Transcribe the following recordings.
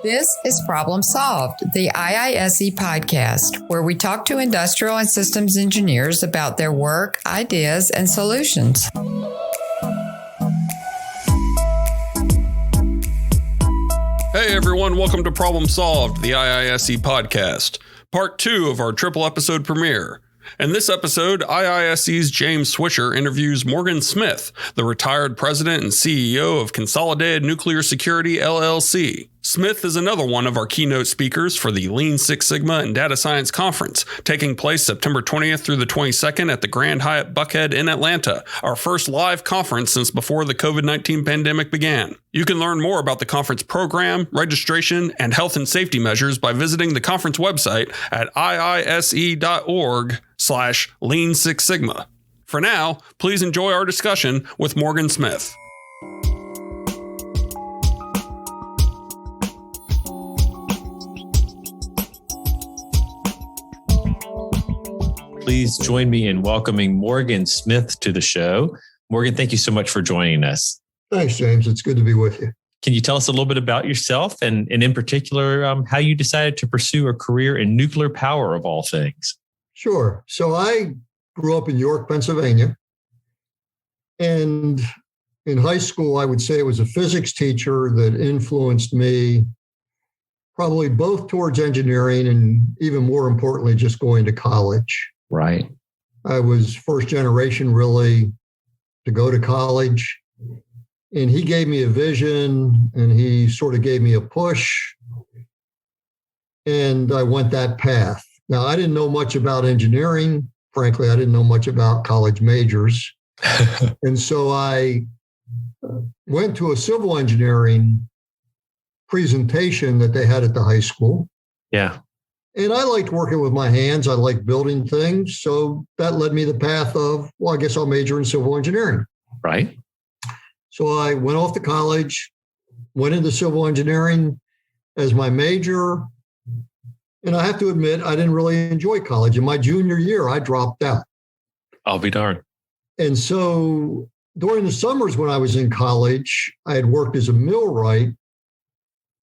This is Problem Solved, the IISE podcast, where we talk to industrial and systems engineers about their work, ideas, and solutions. Hey everyone, welcome to Problem Solved, the IISE podcast, part 2 of our triple episode premiere. In this episode, IISE's James Swisher interviews Morgan Smith, the retired president and CEO of Consolidated Nuclear Security, LLC. Smith is another one of our keynote speakers for the Lean Six Sigma and Data Science Conference, taking place September 20th through the 22nd at the Grand Hyatt Buckhead in Atlanta, our first live conference since before the COVID-19 pandemic began. You can learn more about the conference program, registration, and health and safety measures by visiting the conference website at iise.org/Lean Six Sigma. For now, please enjoy our discussion with Morgan Smith. Please join me in welcoming Morgan Smith to the show. Morgan, thank you so much for joining us. Thanks, James. It's good to be with you. Can you tell us a little bit about yourself and in particular, how you decided to pursue a career in nuclear power of all things? Sure. So I grew up in York, Pennsylvania. And in high school, I would say it was a physics teacher that influenced me probably both towards engineering and even more importantly, just going to college. Right. I was first generation really to go to college. And he gave me a vision and he sort of gave me a push. And I went that path. Now, I didn't know much about engineering. Frankly, I didn't know much about college majors. And so I went to a civil engineering presentation that they had at the high school. Yeah. And I liked working with my hands. I liked building things. So that led me the path of, well, I guess I'll major in civil engineering. Right. So I went off to college, went into civil engineering as my major. And I have to admit, I didn't really enjoy college. In my junior year, I dropped out. I'll be darned. And so during the summers when I was in college, I had worked as a millwright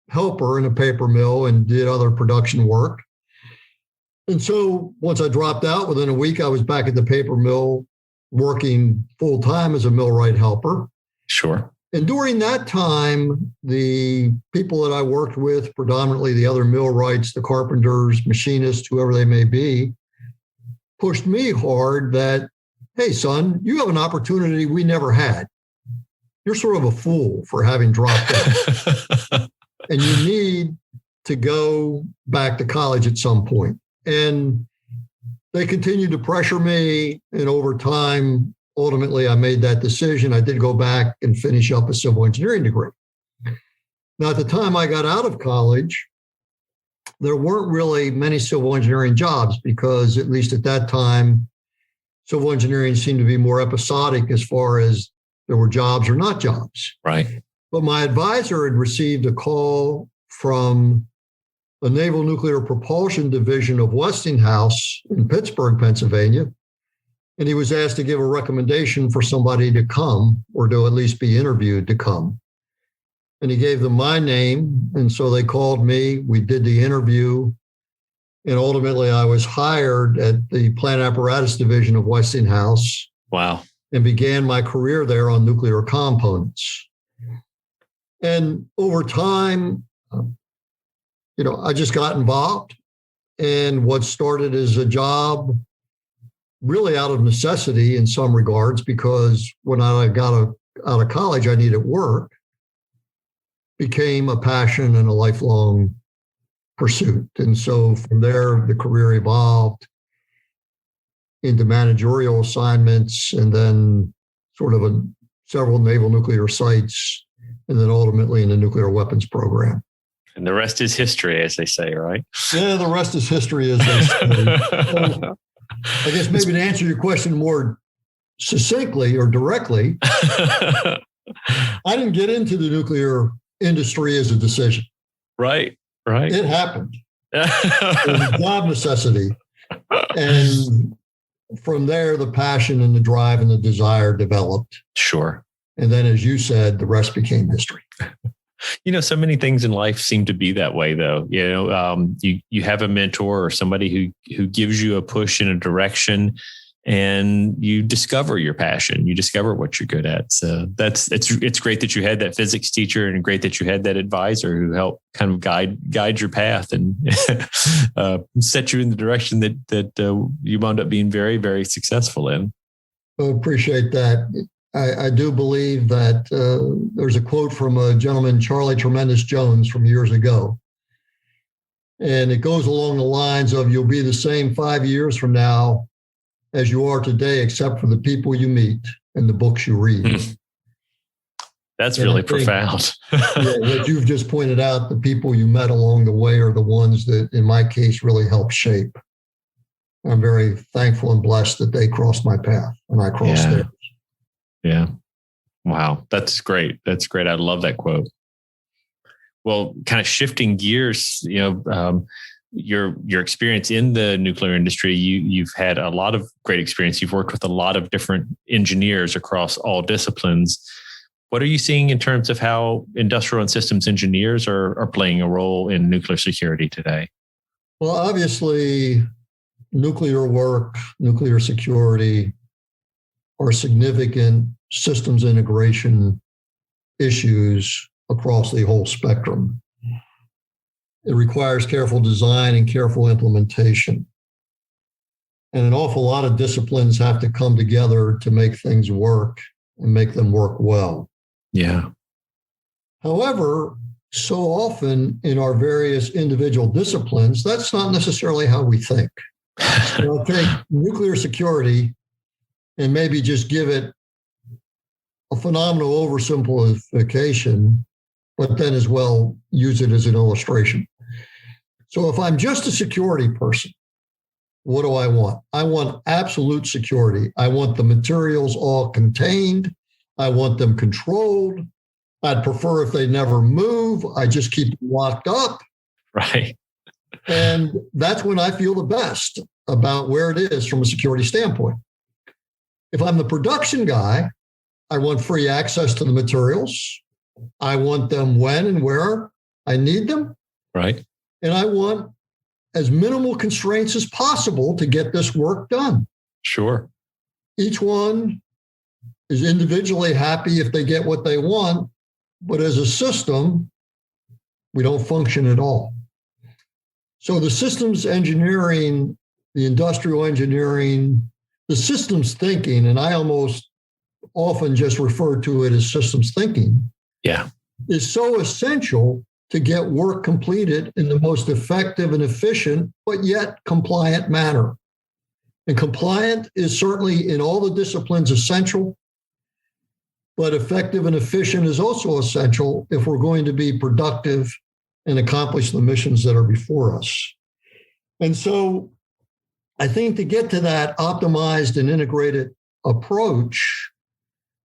helper in a paper mill and did other production work. And so once I dropped out, within a week, I was back at the paper mill working full time as a millwright helper. Sure. And during that time, the people that I worked with, predominantly the other millwrights, the carpenters, machinists, whoever they may be, pushed me hard that, hey, son, you have an opportunity we never had. You're sort of a fool for having dropped out. And you need to go back to college at some point. And they continued to pressure me. And over time, ultimately, I made that decision. I did go back and finish up a civil engineering degree. Now, at the time I got out of college, there weren't really many civil engineering jobs because, at least at that time, civil engineering seemed to be more episodic as far as there were jobs or not jobs. Right. But my advisor had received a call from the Naval Nuclear Propulsion Division of Westinghouse in Pittsburgh, Pennsylvania. And he was asked to give a recommendation for somebody to come or to at least be interviewed to come. And he gave them my name. And so they called me. We did the interview. And ultimately, I was hired at the Plant Apparatus Division of Westinghouse. Wow. And began my career there on nuclear components. And over time, I just got involved. And what started as a job really out of necessity in some regards, because when I got out of college, I needed work, became a passion and a lifelong pursuit. And so from there, the career evolved into managerial assignments and then sort of several naval nuclear sites, and then ultimately in the nuclear weapons program. And the rest is history, as they say, right? Yeah, the rest is history, as they say. So, I guess maybe to answer your question more succinctly or directly, I didn't get into the nuclear industry as a decision. Right. It happened. It was a job necessity. And from there, the passion and the drive and the desire developed. Sure. And then, as you said, the rest became history. So many things in life seem to be that way, though. You have a mentor or somebody who gives you a push in a direction, and you discover your passion. You discover what you're good at. So it's great that you had that physics teacher, and great that you had that advisor who helped kind of guide your path and set you in the direction that you wound up being very, very successful in. I appreciate that. I do believe that there's a quote from a gentleman, Charlie Tremendous Jones, from years ago. And it goes along the lines of, you'll be the same 5 years from now as you are today, except for the people you meet and the books you read. That's really profound. What you've just pointed out, the people you met along the way are the ones that, in my case, really helped shape. I'm very thankful and blessed that they crossed my path and I crossed theirs. Yeah. Wow. That's great. That's great. I love that quote. Well, kind of shifting gears, your experience in the nuclear industry, you've had a lot of great experience. You've worked with a lot of different engineers across all disciplines. What are you seeing in terms of how industrial and systems engineers are playing a role in nuclear security today? Well, obviously, nuclear work, nuclear security are significant systems integration issues across the whole spectrum. It requires careful design and careful implementation. And an awful lot of disciplines have to come together to make things work and make them work well. Yeah. However, so often in our various individual disciplines, that's not necessarily how we think. I'll take nuclear security and maybe just give it a phenomenal oversimplification, but then as well use it as an illustration. So if I'm just a security person, what do I want? I want absolute security. I want the materials all contained. I want them controlled. I'd prefer if they never move. I just keep them locked up. Right. And that's when I feel the best about where it is from a security standpoint. If I'm the production guy, I want free access to the materials. I want them when and where I need them. Right. And I want as minimal constraints as possible to get this work done. Sure. Each one is individually happy if they get what they want, but as a system, we don't function at all. So the systems engineering, the industrial engineering, the systems thinking, and I almost often just refer to it as systems thinking, is so essential to get work completed in the most effective and efficient, but yet compliant manner. And compliant is certainly in all the disciplines essential, but effective and efficient is also essential if we're going to be productive and accomplish the missions that are before us. And so I think to get to that optimized and integrated approach,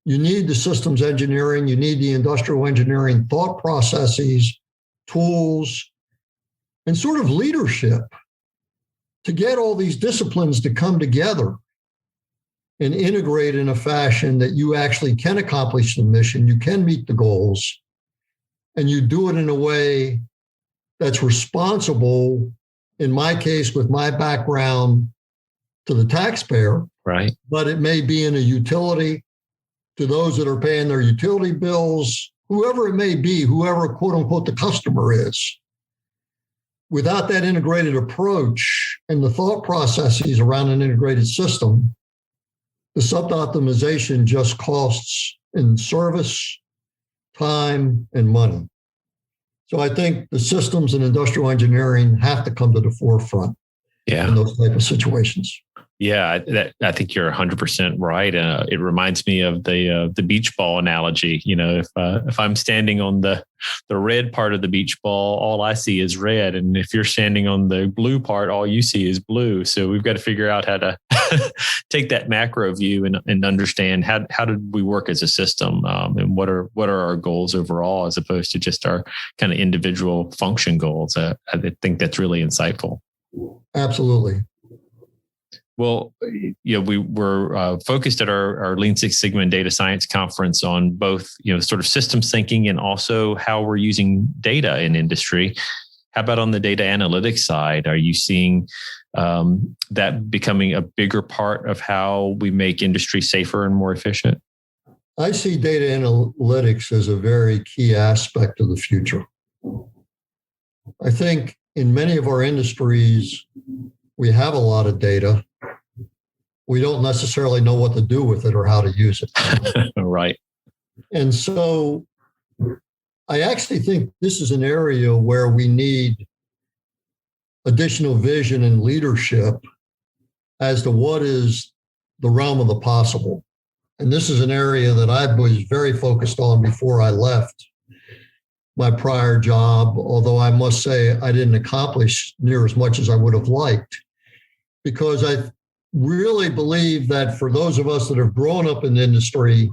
you need the systems engineering, you need the industrial engineering thought processes, tools, and sort of leadership to get all these disciplines to come together and integrate in a fashion that you actually can accomplish the mission, you can meet the goals, and you do it in a way that's responsible, in my case, with my background, to the taxpayer. Right. But it may be in a utility to those that are paying their utility bills, whoever it may be, whoever, quote unquote, the customer is. Without that integrated approach and the thought processes around an integrated system, the sub-optimization just costs in service, time, and money. So I think the systems and industrial engineering have to come to the forefront in those type of situations. Yeah, I think you're 100% right. It reminds me of the beach ball analogy. You know, if I'm standing on the red part of the beach ball, all I see is red, and if you're standing on the blue part, all you see is blue. So we've got to figure out how to take that macro view and understand how did we work as a system, and what are our goals overall, as opposed to just our kind of individual function goals. I think that's really insightful. Absolutely. Well, we were focused at our Lean Six Sigma and Data Science conference on both, sort of systems thinking and also how we're using data in industry. How about on the data analytics side? Are you seeing that becoming a bigger part of how we make industry safer and more efficient? I see data analytics as a very key aspect of the future. I think in many of our industries, we have a lot of data. We don't necessarily know what to do with it or how to use it. Right. And so I actually think this is an area where we need additional vision and leadership as to what is the realm of the possible. And this is an area that I was very focused on before I left my prior job, although I must say I didn't accomplish near as much as I would have liked, because I really believe that for those of us that have grown up in the industry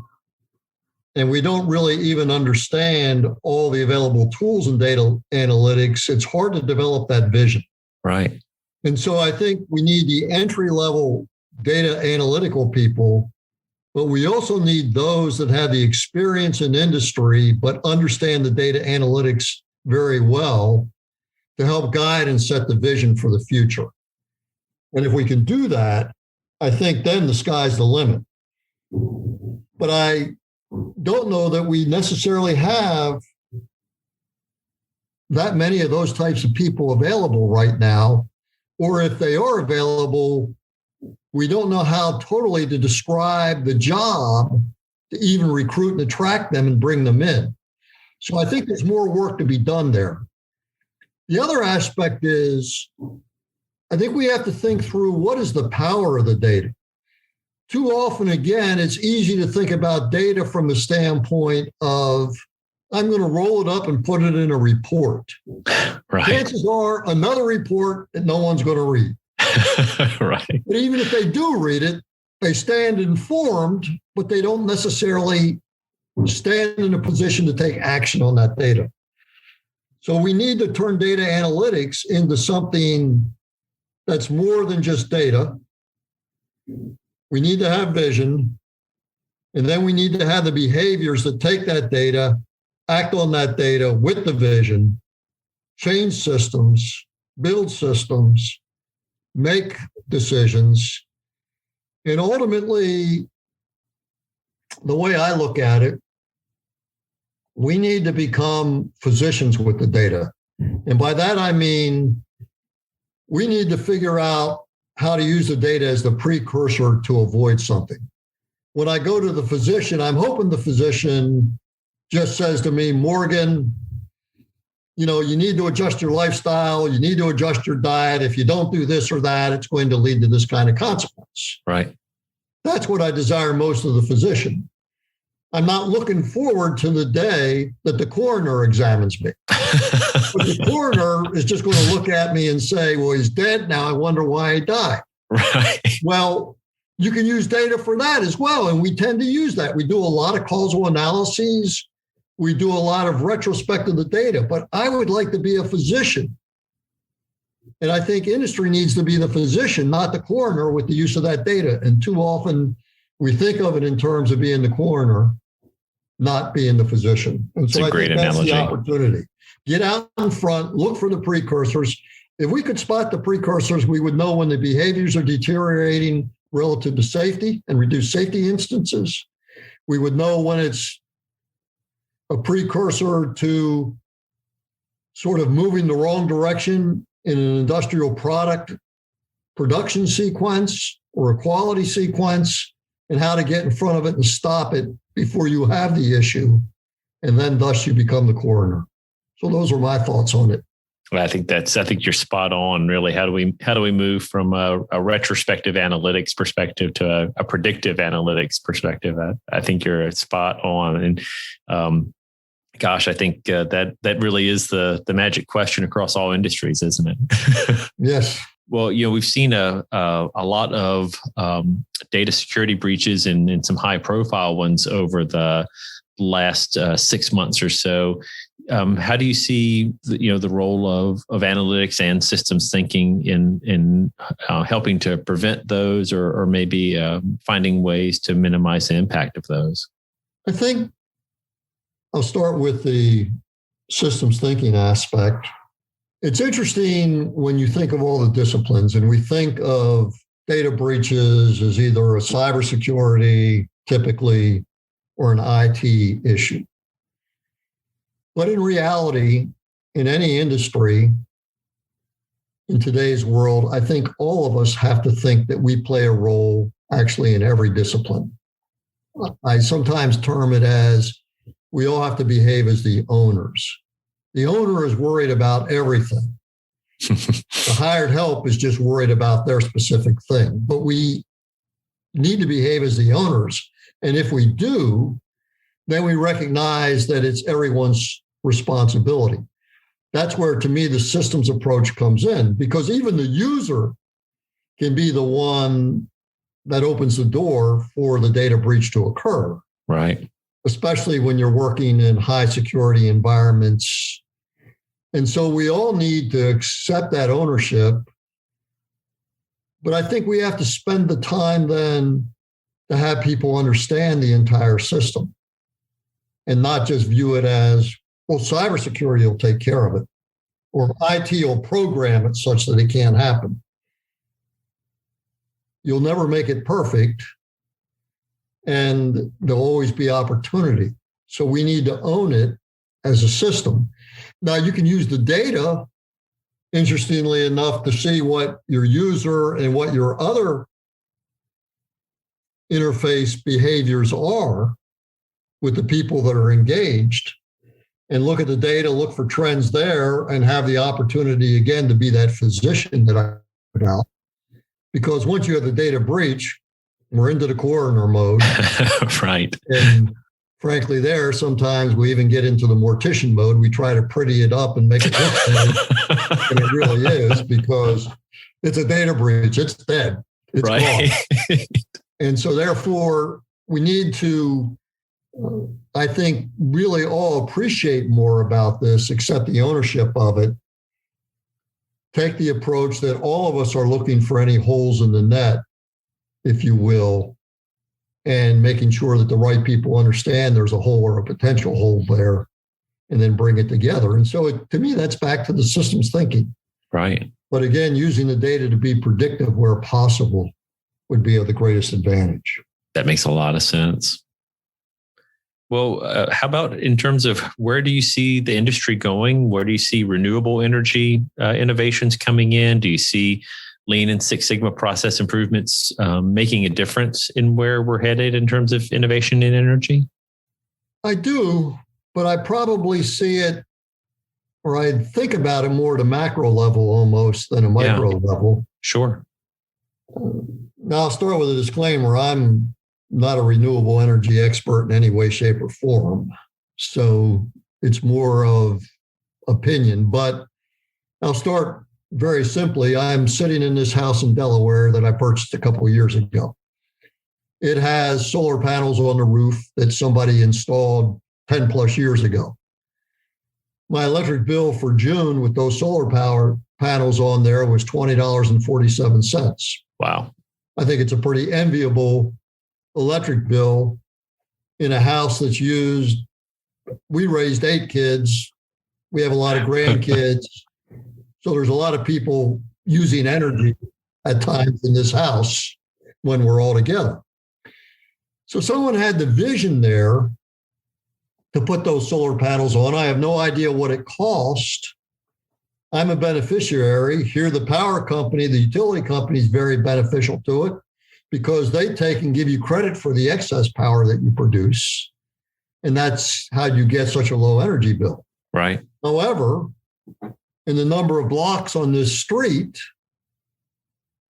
and we don't really even understand all the available tools in data analytics, it's hard to develop that vision. Right. And so I think we need the entry-level data analytical people, but we also need those that have the experience in industry but understand the data analytics very well to help guide and set the vision for the future. And if we can do that, I think then the sky's the limit. But I don't know that we necessarily have that many of those types of people available right now, or if they are available, we don't know how totally to describe the job to even recruit and attract them and bring them in. So I think there's more work to be done there. The other aspect is, I think we have to think through what is the power of the data. Too often, again, it's easy to think about data from the standpoint of, I'm going to roll it up and put it in a report. Right. Chances are another report that no one's going to read. Right. But even if they do read it, they stand informed, but they don't necessarily stand in a position to take action on that data. So we need to turn data analytics into something that's more than just data. We need to have vision, and then we need to have the behaviors that take that data, act on that data with the vision, change systems, build systems, make decisions. And ultimately, the way I look at it, we need to become physicians with the data. And by that, I mean, we need to figure out how to use the data as the precursor to avoid something. When I go to the physician, I'm hoping the physician just says to me, Morgan, you need to adjust your lifestyle. You need to adjust your diet. If you don't do this or that, it's going to lead to this kind of consequence. Right. That's what I desire most of the physician. I'm not looking forward to the day that the coroner examines me. But the coroner is just going to look at me and say, well, he's dead now. I wonder why he died. Right. Well, you can use data for that as well. And we tend to use that. We do a lot of causal analyses. We do a lot of retrospect of the data. But I would like to be a physician. And I think industry needs to be the physician, not the coroner, with the use of that data. And too often we think of it in terms of being the coroner, not being the physician. And so I think that's the opportunity. Get out in front, look for the precursors. If we could spot the precursors, we would know when the behaviors are deteriorating relative to safety and reduce safety instances. We would know when it's a precursor to sort of moving the wrong direction in an industrial product production sequence or a quality sequence, and how to get in front of it and stop it before you have the issue. And then thus you become the coroner. So those are my thoughts on it. Well, I think you're spot on. Really, how do we move from a retrospective analytics perspective to a predictive analytics perspective? I think you're spot on. And gosh, I think that really is the magic question across all industries, isn't it? Yes. Well, we've seen a lot of data security breaches and some high profile ones over the last 6 months or so. How do you see the role of analytics and systems thinking in helping to prevent those, or maybe finding ways to minimize the impact of those? I think I'll start with the systems thinking aspect. It's interesting when you think of all the disciplines, and we think of data breaches as either a cybersecurity, typically, or an IT issue. But in reality, in any industry, in today's world, I think all of us have to think that we play a role actually in every discipline. I sometimes term it as we all have to behave as the owners. The owner is worried about everything. The hired help is just worried about their specific thing. But we need to behave as the owners. And if we do, then we recognize that it's everyone's responsibility. That's where, to me, the systems approach comes in, because even the user can be the one that opens the door for the data breach to occur. Right. Especially when you're working in high security environments. And so we all need to accept that ownership. But I think we have to spend the time then to have people understand the entire system and not just view it as, well, cybersecurity will take care of it, or IT will program it such that it can't happen. You'll never make it perfect, and there'll always be opportunity. So we need to own it as a system. Now, you can use the data, interestingly enough, to see what your user and what your other interface behaviors are with the people that are engaged, and look at the data, look for trends there, and have the opportunity, again, to be that physician that I put out. Because once you have the data breach, we're into the coroner mode. Right. And frankly, there, sometimes we even get into the mortician mode. We try to pretty it up and make it look good, and it really is, because it's a data breach. It's dead. It's right. gone. And so therefore, we need to, I think, really all appreciate more about this, accept the ownership of it, take the approach that all of us are looking for any holes in the net, if you will, and making sure that the right people understand there's a hole or a potential hole there, and then bring it together. And so to me, that's back to the systems thinking. Right. But again, using the data to be predictive where possible would be of the greatest advantage. That makes a lot of sense. Well, how about in terms of where do you see the industry going? Where do you see renewable energy innovations coming in? Do you see Lean and Six Sigma process improvements making a difference in where we're headed in terms of innovation in energy? I do, but I probably see it, or I think about it more at a macro level almost than a micro level. Sure. Now, I'll start with a disclaimer. I'm not a renewable energy expert in any way, shape, or form. So it's more of opinion. But I'll start very simply. I'm sitting in this house in Delaware that I purchased a couple of years ago. It has solar panels on the roof that somebody installed 10 plus years ago. My electric bill for June with those solar power panels on there was $20.47. Wow. I think it's a pretty enviable electric bill in a house that's used. We raised 8 kids. We have a lot of grandkids. So there's a lot of people using energy at times in this house when we're all together. So someone had the vision there to put those solar panels on. I have no idea what it cost. I'm a beneficiary. Here, the power company, the utility company is very beneficial to it, because they take and give you credit for the excess power that you produce. And that's how you get such a low energy bill. Right. However, in the number of blocks on this street,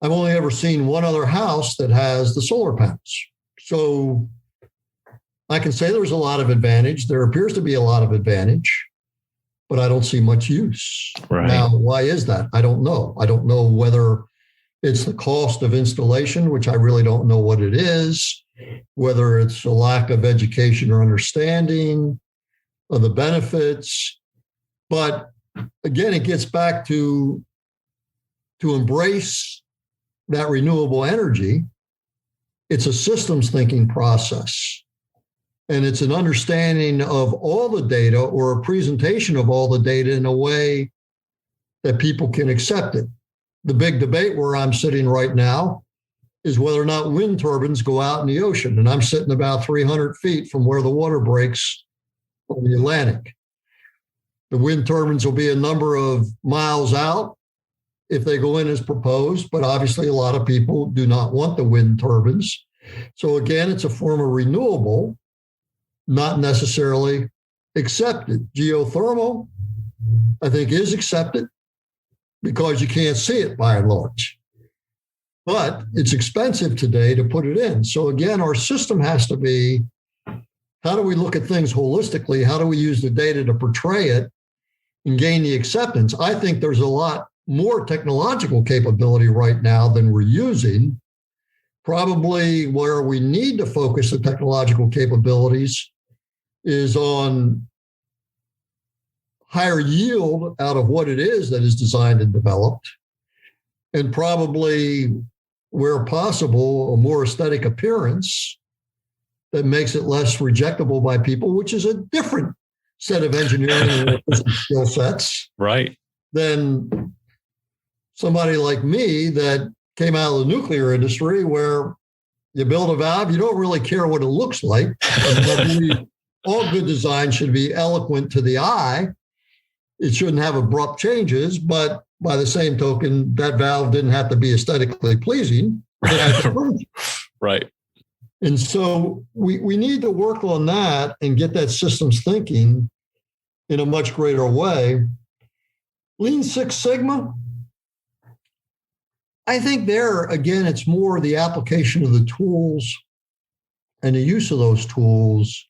I've only ever seen one other house that has the solar panels. So I can say there's a lot of advantage. There appears to be a lot of advantage, but I don't see much use. Right. Now, why is that? I don't know. I don't know whether it's the cost of installation, which I really don't know what it is. whether it's a lack of education or understanding of the benefits. But again, it gets back to embrace that renewable energy. It's a systems thinking process. And it's an understanding of all the data or a presentation of all the data in a way that people can accept it. The big debate where I'm sitting right now is whether or not wind turbines go out in the ocean. And I'm sitting about 300 feet from where the water breaks on the Atlantic. The wind turbines will be a number of miles out if they go in as proposed, but obviously a lot of people do not want the wind turbines. So again, it's a form of renewable, not necessarily accepted. Geothermal, I think, is accepted because you can't see it by and large. But it's expensive today to put it in. So again, our system has to be, how do we look at things holistically? How do we use the data to portray it and gain the acceptance? I think there's a lot more technological capability right now than we're using. Probably where we need to focus the technological capabilities is on higher yield out of what it is that is designed and developed, and probably, where possible, a more aesthetic appearance that makes it less rejectable by people, which is a different set of engineering and skill sets. Right. Than somebody like me that came out of the nuclear industry, where you build a valve, you don't really care what it looks like. I believe all good design should be eloquent to the eye. It shouldn't have abrupt changes, but by the same token, that valve didn't have to be aesthetically pleasing. Right. And so we need to work on that and get that systems thinking in a much greater way. Lean Six Sigma, I think there, again, it's more the application of the tools and the use of those tools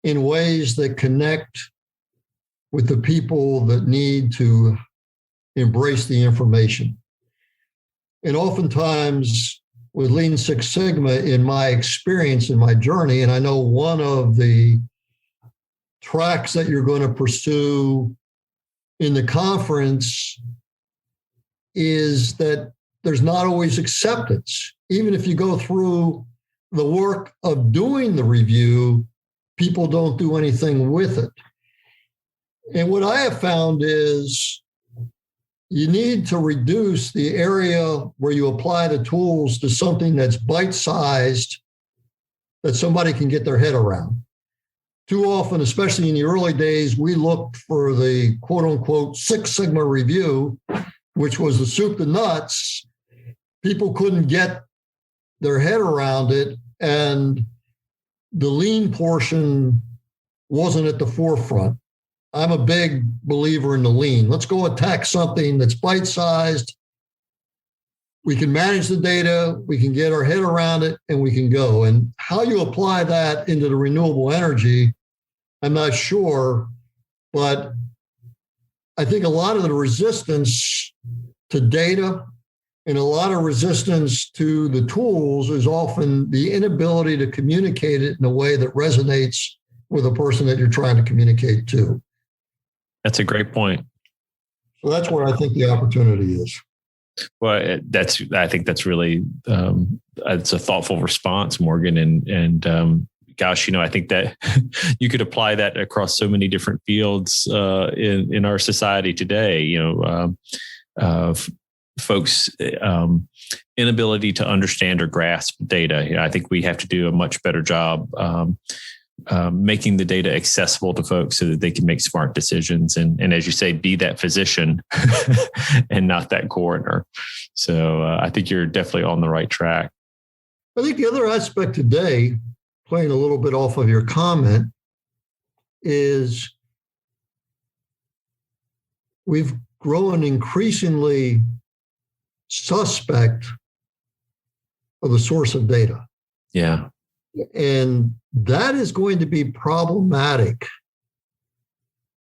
in ways that connect with the people that need to embrace the information. And oftentimes with Lean Six Sigma, in my experience, in my journey, and I know one of the tracks that you're going to pursue in the conference is that there's not always acceptance. Even if you go through the work of doing the review, people don't do anything with it. And what I have found is you need to reduce the area where you apply the tools to something that's bite-sized, that somebody can get their head around. Too often, especially in the early days, we looked for the quote-unquote Six Sigma review, which was the soup to nuts. People couldn't get their head around it, and the lean portion wasn't at the forefront. I'm a big believer in the lean. Let's go attack something that's bite-sized. We can manage the data, we can get our head around it, and we can go. And how you apply that into the renewable energy, I'm not sure, but I think a lot of the resistance to data and a lot of resistance to the tools is often the inability to communicate it in a way that resonates with a person that you're trying to communicate to. That's a great point. So that's where I think the opportunity is. Well, I think that's really, it's a thoughtful response, Morgan. And gosh, I think that you could apply that across so many different fields in our society today. Folks' inability to understand or grasp data. I think we have to do a much better job making the data accessible to folks so that they can make smart decisions. And as you say, be that physician and not that coroner. So I think you're definitely on the right track. I think the other aspect today, playing a little bit off of your comment, is we've grown increasingly suspect of the source of data. Yeah. And that is going to be problematic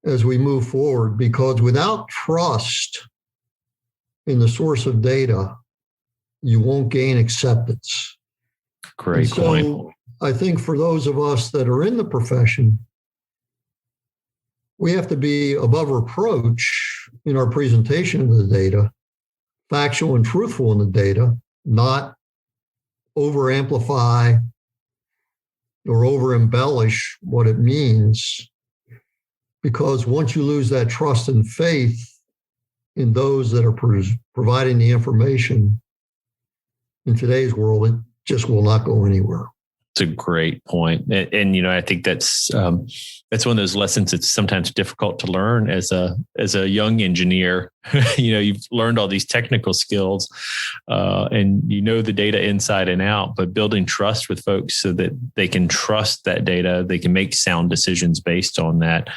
as we move forward, because without trust in the source of data, you won't gain acceptance. Great point. I think for those of us that are in the profession, we have to be above reproach in our presentation of the data, factual and truthful in the data, not over amplify or over embellish what it means. Because once you lose that trust and faith in those that are providing the information in today's world, it just will not go anywhere. It's a great point. And I think that's one of those lessons that's sometimes difficult to learn as a young engineer. You've learned all these technical skills and the data inside and out, but building trust with folks so that they can trust that data, they can make sound decisions based on that.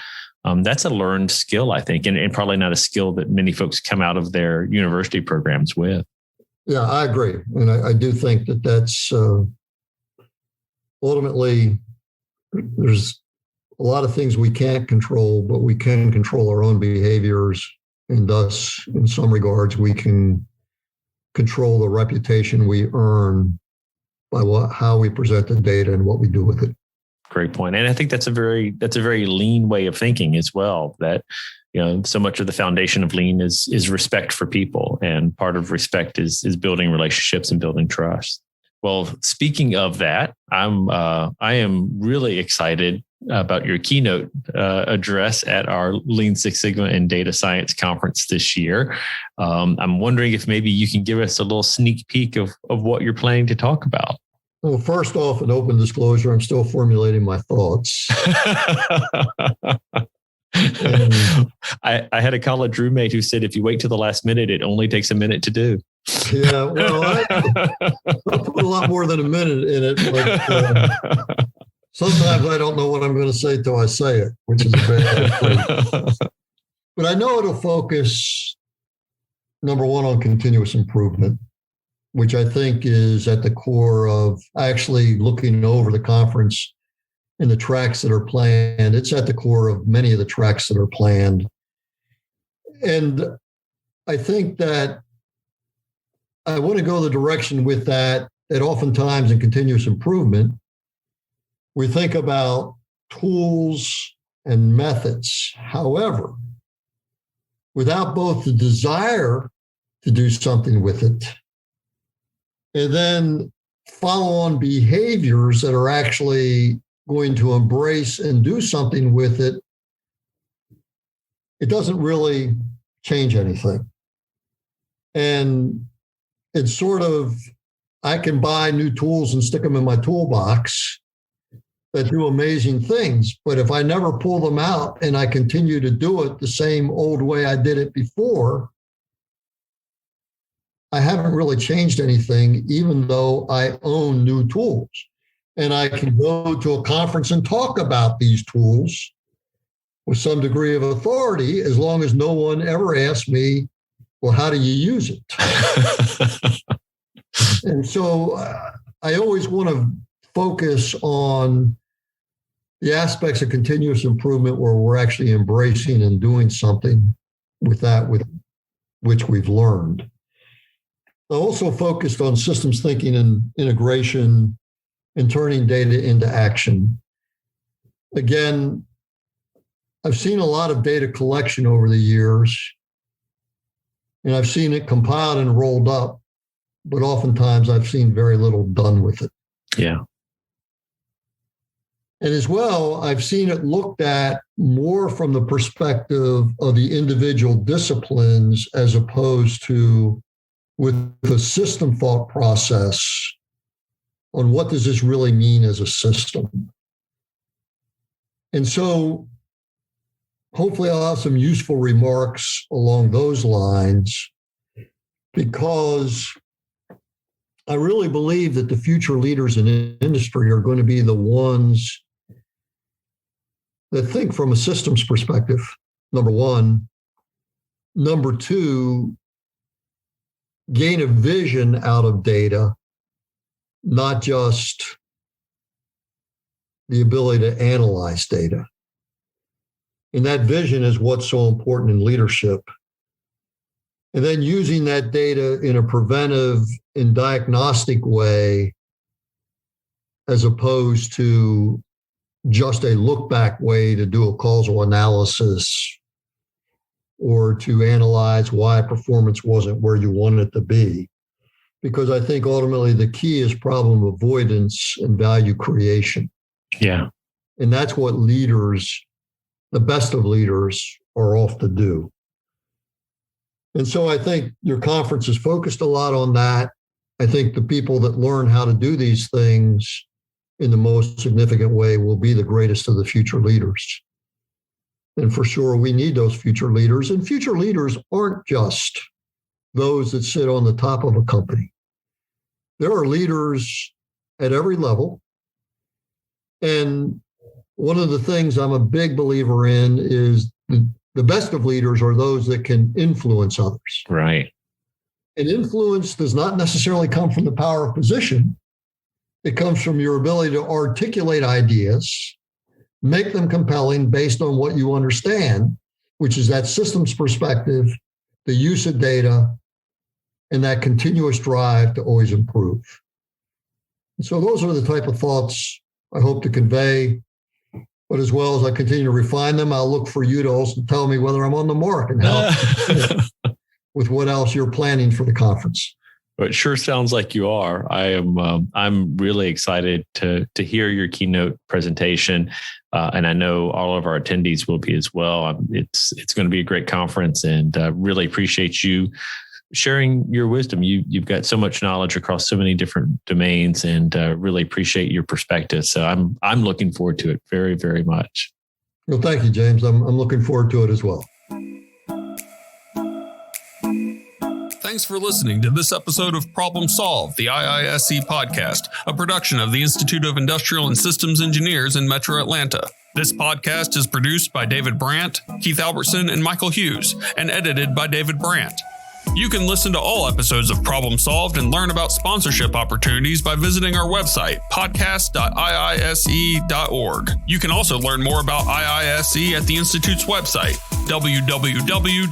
That's a learned skill, I think, and probably not a skill that many folks come out of their university programs with. Yeah, I agree. And I do think that that's ultimately, there's a lot of things we can't control, but we can control our own behaviors. And thus, in some regards, we can control the reputation we earn by how we present the data and what we do with it. Great point. And I think that's a very lean way of thinking as well, that so much of the foundation of lean is respect for people. And part of respect is building relationships and building trust. Well, speaking of that, I am really excited about your keynote address at our Lean Six Sigma and Data Science Conference this year. I'm wondering if maybe you can give us a little sneak peek of what you're planning to talk about. Well, first off, an open disclosure, I'm still formulating my thoughts. I had a college roommate who said, if you wait till the last minute, it only takes a minute to do. Yeah, well, I put a lot more than a minute in it, but sometimes I don't know what I'm going to say till I say it, which is a bad thing. But I know it'll focus, number one, on continuous improvement, which I think is at the core of actually looking over the conference and the tracks that are planned. It's at the core of many of the tracks that are planned. And I think that I want to go the direction with that oftentimes in continuous improvement, we think about tools and methods. However, without both the desire to do something with it and then follow on behaviors that are actually going to embrace and do something with it, it doesn't really change anything. And it's sort of, I can buy new tools and stick them in my toolbox that do amazing things. But if I never pull them out and I continue to do it the same old way I did it before, I haven't really changed anything, even though I own new tools. And I can go to a conference and talk about these tools with some degree of authority, as long as no one ever asks me, well, how do you use it? And so I always want to focus on the aspects of continuous improvement where we're actually embracing and doing something with that, with which we've learned. I also focused on systems thinking and integration and turning data into action. Again, I've seen a lot of data collection over the years, and I've seen it compiled and rolled up, but oftentimes I've seen very little done with it. Yeah. And as well, I've seen it looked at more from the perspective of the individual disciplines as opposed to with the system thought process on what does this really mean as a system. And so hopefully I'll have some useful remarks along those lines, because I really believe that the future leaders in industry are going to be the ones that think from a systems perspective, number one. Number two, gain a vision out of data, not just the ability to analyze data. And that vision is what's so important in leadership. And then using that data in a preventive and diagnostic way as opposed to just a look back way to do a causal analysis or to analyze why performance wasn't where you want it to be. Because I think ultimately the key is problem avoidance and value creation. Yeah. And that's what leaders, the best of leaders, are off to do. And so I think your conference is focused a lot on that. I think the people that learn how to do these things in the most significant way will be the greatest of the future leaders. And for sure, we need those future leaders. And future leaders aren't just those that sit on the top of a company. There are leaders at every level. And one of the things I'm a big believer in is the best of leaders are those that can influence others. Right. And influence does not necessarily come from the power of position. It comes from your ability to articulate ideas, make them compelling based on what you understand, which is that systems perspective, the use of data, and that continuous drive to always improve. And so those are the type of thoughts I hope to convey. But as well as I continue to refine them, I'll look for you to also tell me whether I'm on the mark and how with what else you're planning for the conference. It sure sounds like you are. I'm really excited to hear your keynote presentation, and I know all of our attendees will be as well. It's going to be a great conference, and really appreciate you sharing your wisdom. You've got so much knowledge across so many different domains, and really appreciate your perspective. So I'm looking forward to it very, very much. Well, thank you, James. I'm looking forward to it as well. Thanks for listening to this episode of Problem Solved, the IISE podcast, a production of the Institute of Industrial and Systems Engineers in Metro Atlanta. This podcast is produced by David Brandt, Keith Albertson, and Michael Hughes, and edited by David Brandt. You can listen to all episodes of Problem Solved and learn about sponsorship opportunities by visiting our website, podcast.iise.org. You can also learn more about IISE at the Institute's website, www.iise.org.